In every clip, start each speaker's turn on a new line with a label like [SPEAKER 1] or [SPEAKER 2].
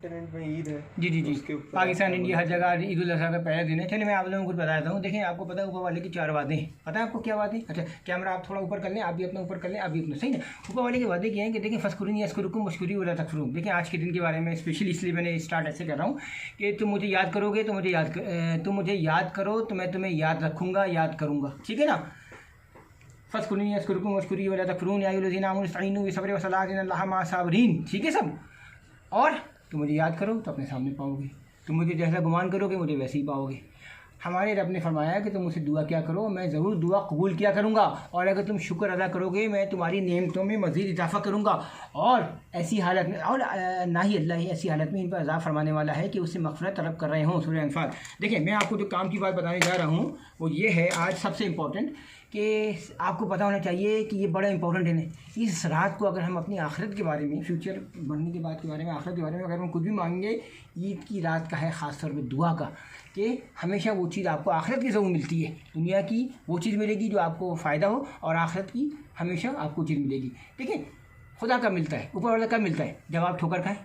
[SPEAKER 1] में ईद है
[SPEAKER 2] जी जी जी। पाकिस्तान इंडिया हर जगह ईद उल अज़हा का पहला दिन है। चलिए मैं आप लोगों को कुछ बताता हूँ। देखिए आपको पता है ऊपर वाले की 4 वादे हैं। पता है आपको क्या वादे? अच्छा कैमरा आप थोड़ा ऊपर कर लें, आप भी अपना ऊपर कर लें, आप भी अपना, सही ना। ऊपर वाले के वादे क्या हैं कि देखिए फ़स्कुरूनी अस्कुरुकुम वश्कुरी वला तकफुरून। देखिए आज के दिन के बारे में स्पेशली इसलिए मैंने स्टार्ट ऐसे कर रहा हूँ कि तुम मुझे याद करोगे तो तुम मुझे याद करो तो मैं तुम्हें याद रखूँगा, याद करूँगा, ठीक है ना। फ़स्कुरूनी अस्कुरुकुम वश्कुरी वला तकफुरून या अय्युहल्लज़ीना आमनू इस्तईनू बिस्सब्रि वस्सलाति इन्नल्लाहा मअस-साबिरीन, ठीक है सब। और तुम मुझे याद करो तो अपने सामने पाओगे, तुम मुझे जैसा गुमान करोगे मुझे वैसे ही पाओगे। हमारे रब ने फरमाया कि तुम मुझसे दुआ क्या करो, मैं ज़रूर दुआ कबूल किया करूँगा, और अगर तुम शुक्र अदा करोगे मैं तुम्हारी नेमतों में मज़ीद इजाफ़ा करूँगा। और ऐसी हालत में, और ना ही अल्लाह ऐसी हालत में इन पर अज़ाब फरमाने वाला है कि उससे मग़फ़िरत तलब कर रहे हों। सूरह अनफ़ाल। देखिए मैं आपको जो काम की बात बताने जा रहा हूँ वो ये है आज सबसे इम्पोर्टेंट, कि आपको पता होना चाहिए कि ये बड़ा इंपॉर्टेंट है। इस रात को अगर हम अपनी आखिरत के बारे में, फ्यूचर बनने के बाद के बारे में, आखिरत के बारे में अगर हम कुछ भी मांगेंगे, ईद की रात का है ख़ास तौर पे दुआ का, कि हमेशा वो चीज़ आपको आखिरत की ज़रूर मिलती है। दुनिया की वो चीज़ मिलेगी जो आपको फ़ायदा हो, और आखिरत की हमेशा आपको चीज़ मिलेगी। देखिए खुदा कब मिलता है, ऊपर वाला कब मिलता है? जब आप ठोकर खाएँ,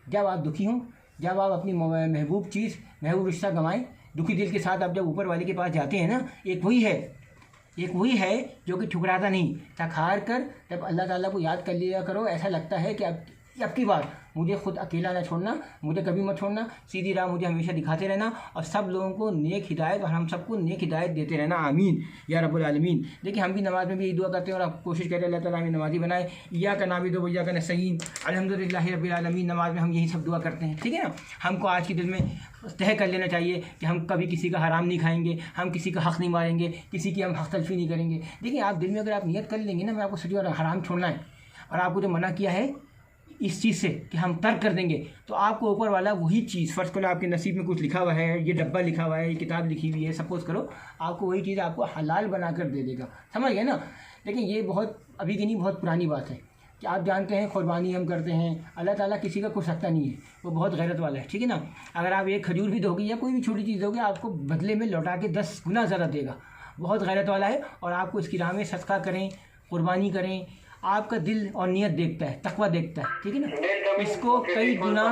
[SPEAKER 2] जब आप दुखी हों, जब आप अपनी महबूब चीज़, महबूब रिश्ता गंवाएँ, दुखी दिल के साथ आप जब ऊपर वाले के पास जाते हैं ना, एक वही है जो कि ठुकराता नहीं। थक हार कर जब अल्लाह ताला को याद कर लिया करो, ऐसा लगता है कि अब की बार मुझे खुद अकेला ना छोड़ना, मुझे कभी मत छोड़ना, सीधी राह मुझे हमेशा दिखाते रहना, और सब लोगों को नेक हिदायत, और हम सबको नेक हिदायत देते रहना, आमीन या रब्बुल आलमीन। देखिए हम भी नमाज़ में भी यही दुआ करते हैं और आप कोशिश करें अल्लाह ताला हमें नमाज़ी बनाए। इय्याका नाअबुदु व इय्याका नस्तईन, अल्हम्दुलिल्लाहि रब्बिल आलमीन। नमाज़ में हम यही सब दुआ करते हैं, ठीक है ना। हमको आज के दिल में तय कर लेना चाहिए कि हम कभी किसी का हराम नहीं खाएंगे, हम किसी का हक़ नहीं मारेंगे, किसी की हम हक़ तलफ़ी नहीं करेंगे। देखिए आप दिल में अगर आप नियत कर लेंगे ना, मैं आपको सच हराम छोड़ना है, और आपको जो मना किया है इस चीज़ से कि हम तर्क कर देंगे, तो आपको ऊपर वाला वही चीज़, फ़र्ज़ करो आपके नसीब में कुछ लिखा हुआ है, ये डब्बा लिखा हुआ है, ये किताब लिखी हुई है, सपोज़ करो, आपको वही चीज़ आपको हलाल बना कर दे देगा। समझ गए ना। लेकिन ये बहुत अभी की नहीं, बहुत पुरानी बात है कि आप जानते हैं कुर्बानी हम करते हैं, अल्लाह ताला किसी का कुछ सकता नहीं है, वो बहुत गैरत वाला है, ठीक है ना। अगर आप एक खजूर भी दोगे या कोई भी छोटी चीज़ दोगे, आपको बदले में लौटा के 10 गुना ज़्यादा देगा। बहुत गैरत वाला है, और आपको इसकी राह में सदका करें, कुर्बानी करें, आपका दिल और नियत देखता है, तकवा देखता है, ठीक है ना। इसको कई गुना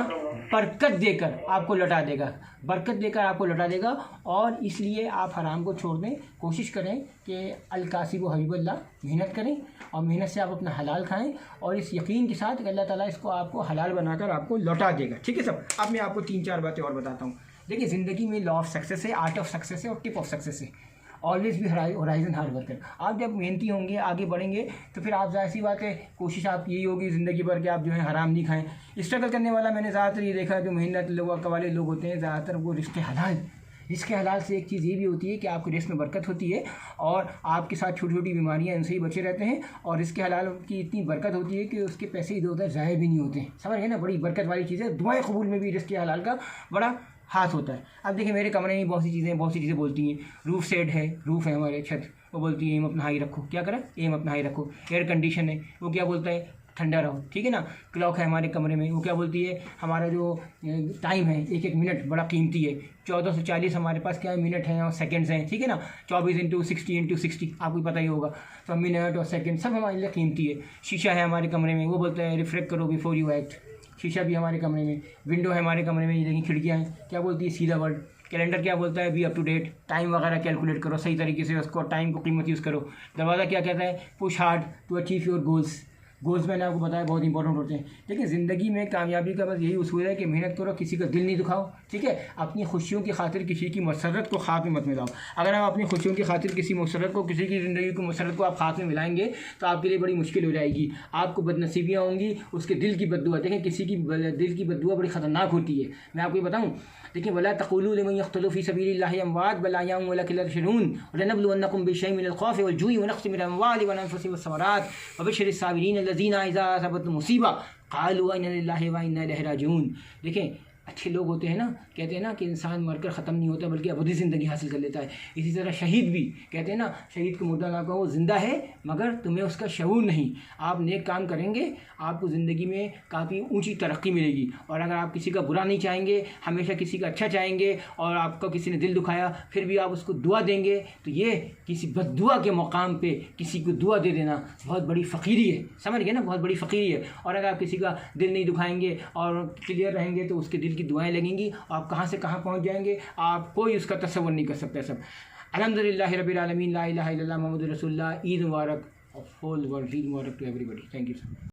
[SPEAKER 2] बरकत देकर आपको लौटा देगा, बरकत देकर आपको लौटा देगा। और इसलिए आप हराम को छोड़ दें, कोशिश करें कि अल-कासिबु हबीबुल्लाह, मेहनत करें, और मेहनत से आप अपना हलाल खाएं, और इस यकीन के साथ कि अल्लाह ताला इसको आपको हलाल बनाकर आपको लौटा देगा, ठीक है सब। अब मैं आपको 3-4 बातें और बताता हूँ। देखिए ज़िंदगी में लॉ ऑफ सक्सेस है, आर्ट ऑफ सक्सेस है, और टिप ऑफ सक्सेस है। ऑलवेज भी होराइजन हार्ड वर्कर। आप जब मेहनती होंगे, आगे बढ़ेंगे, तो फिर आप ज़ाहिर सी बात है कोशिश आप यही होगी ज़िंदगी भर कि आप जो है हराम नहीं खाएं। स्ट्रगल करने वाला मैंने ज़्यादातर ये देखा, जो मेहनत वाले लोग होते हैं, ज़्यादातर वो रिस्क हलाल से एक चीज़ ये भी होती है कि आपके रिस्क में बरकत होती है, और आपके साथ छोटी छोटी बीमारियां इनसे ही बचे रहते हैं, और रिस्क हलाल की इतनी बरकत होती है कि उसके पैसे इधर उधर ज़ाया भी नहीं होते हैं। समझ गए ना, बड़ी बरकत वाली चीज़ है। दुआए कबूल में भी रिस्क हलाल का बड़ा हाथ होता है। अब देखिए मेरे कमरे में बहुत सी चीज़ें बोलती हैं। रूफ़ सेट है, रूफ़ है हमारे छत, वो बोलती है एम अपना हाई रखो। क्या करें? एम अपना हाई रखो। एयर कंडीशन है, वो क्या बोलता है? ठंडा रहो, ठीक है ना। क्लॉक है हमारे कमरे में, वो क्या बोलती है? हमारा जो टाइम है, एक एक मिनट बड़ा कीमती है। 1440 हमारे पास क्या है? मिनट हैं और सेकंड्स हैं, ठीक है ना। 24 × 60 आपको पता ही होगा। तो मिनट और सेकंड सब हमारे लिए कीमती है। शीशा है हमारे कमरे में, वो बोलता है रिफ्लेक्ट करो बिफोर यू एक्ट। शीशा भी हमारे कमरे में। विंडो है हमारे कमरे में, ये देखिए खिड़कियाँ हैं, क्या बोलती है? सीधा वर्ड। कैलेंडर क्या बोलता है? Be up to date. Time वगैरह कैलकुलेट करो सही तरीके से, उसको टाइम को कीमत यूज़ करो। दरवाज़ा क्या कहता है? Push hard to achieve your goals मैंने आपको बताया बहुत इंपॉर्टेंट होते हैं। देखिए ज़िंदगी में कामयाबी का बस यही उसूल है कि मेहनत करो, किसी का दिल नहीं दुखाओ, ठीक है। अपनी खुशियों की खातिर किसी की मसरत को खाक में मत मिलाओ। अगर आप अपनी खुशियों की खातिर किसी की ज़िंदगी को मसरत को आप खाक में मिलाएंगे तो आपके लिए बड़ी मुश्किल हो जाएगी, आपको बदनसीबियाँ होंगी, उसके दिल की बद्दुआ। देखें किसी की दिल की बद्दुआ बड़ी ख़तरनाक होती है। मैं आपको बताऊँ, देखिए वला तक़ूलू लिमन यक़्तुलू फ़ी सबीलिल्लाहि अमवात बल अहयाउन वलाकिन ला यशऊरून वलनब्लुवन्नकुम बिशैइन मिनल ख़ौफ़ि वल जुई व नक़्सिन मिनल अमवालि वल अनफ़ुसि वस्समरात वबश्शिरिस साबिरीन अल्लज़ीना इज़ा असाबतहुम मुसीबा क़ालू इन्ना लिल्लाहि व इन्ना इलैहि राजिऊन। देखें अच्छे लोग होते हैं ना, कहते हैं ना कि इंसान मरकर ख़त्म नहीं होता बल्कि अबदी ज़िंदगी हासिल कर लेता है। इसी तरह शहीद भी कहते हैं ना, शहीद को मुर्दा ना कहो, ज़िंदा है मगर तुम्हें उसका शऊर नहीं। आप नेक काम करेंगे, आपको ज़िंदगी में काफ़ी ऊंची तरक्की मिलेगी। और अगर आप किसी का बुरा नहीं चाहेंगे, हमेशा किसी का अच्छा चाहेंगे, और आपका किसी ने दिल दुखाया फिर भी आप उसको दुआ देंगे, तो ये किसी बद्दुआ के मकाम पे किसी को दुआ दे देना बहुत बड़ी फ़कीरी है, समझ गए ना, बहुत बड़ी फ़कीरी है। और अगर आप किसी का दिल नहीं दुखाएंगे और क्लियर रहेंगे तो उसके दिल की दुआएं लगेंगी, आप कहाँ से कहाँ पहुँच जाएंगे, आप कोई उसका तसव्वुर नहीं कर सकता। सब अल्हम्दुलिल्लाह रब्बिल आलमीन, ला इलाहा इल्लल्लाह मुहम्मदुर रसूलुल्लाह। ईद मुबारक, होल वर्ल्ड ईद मुबारक to everybody. Thank you sir.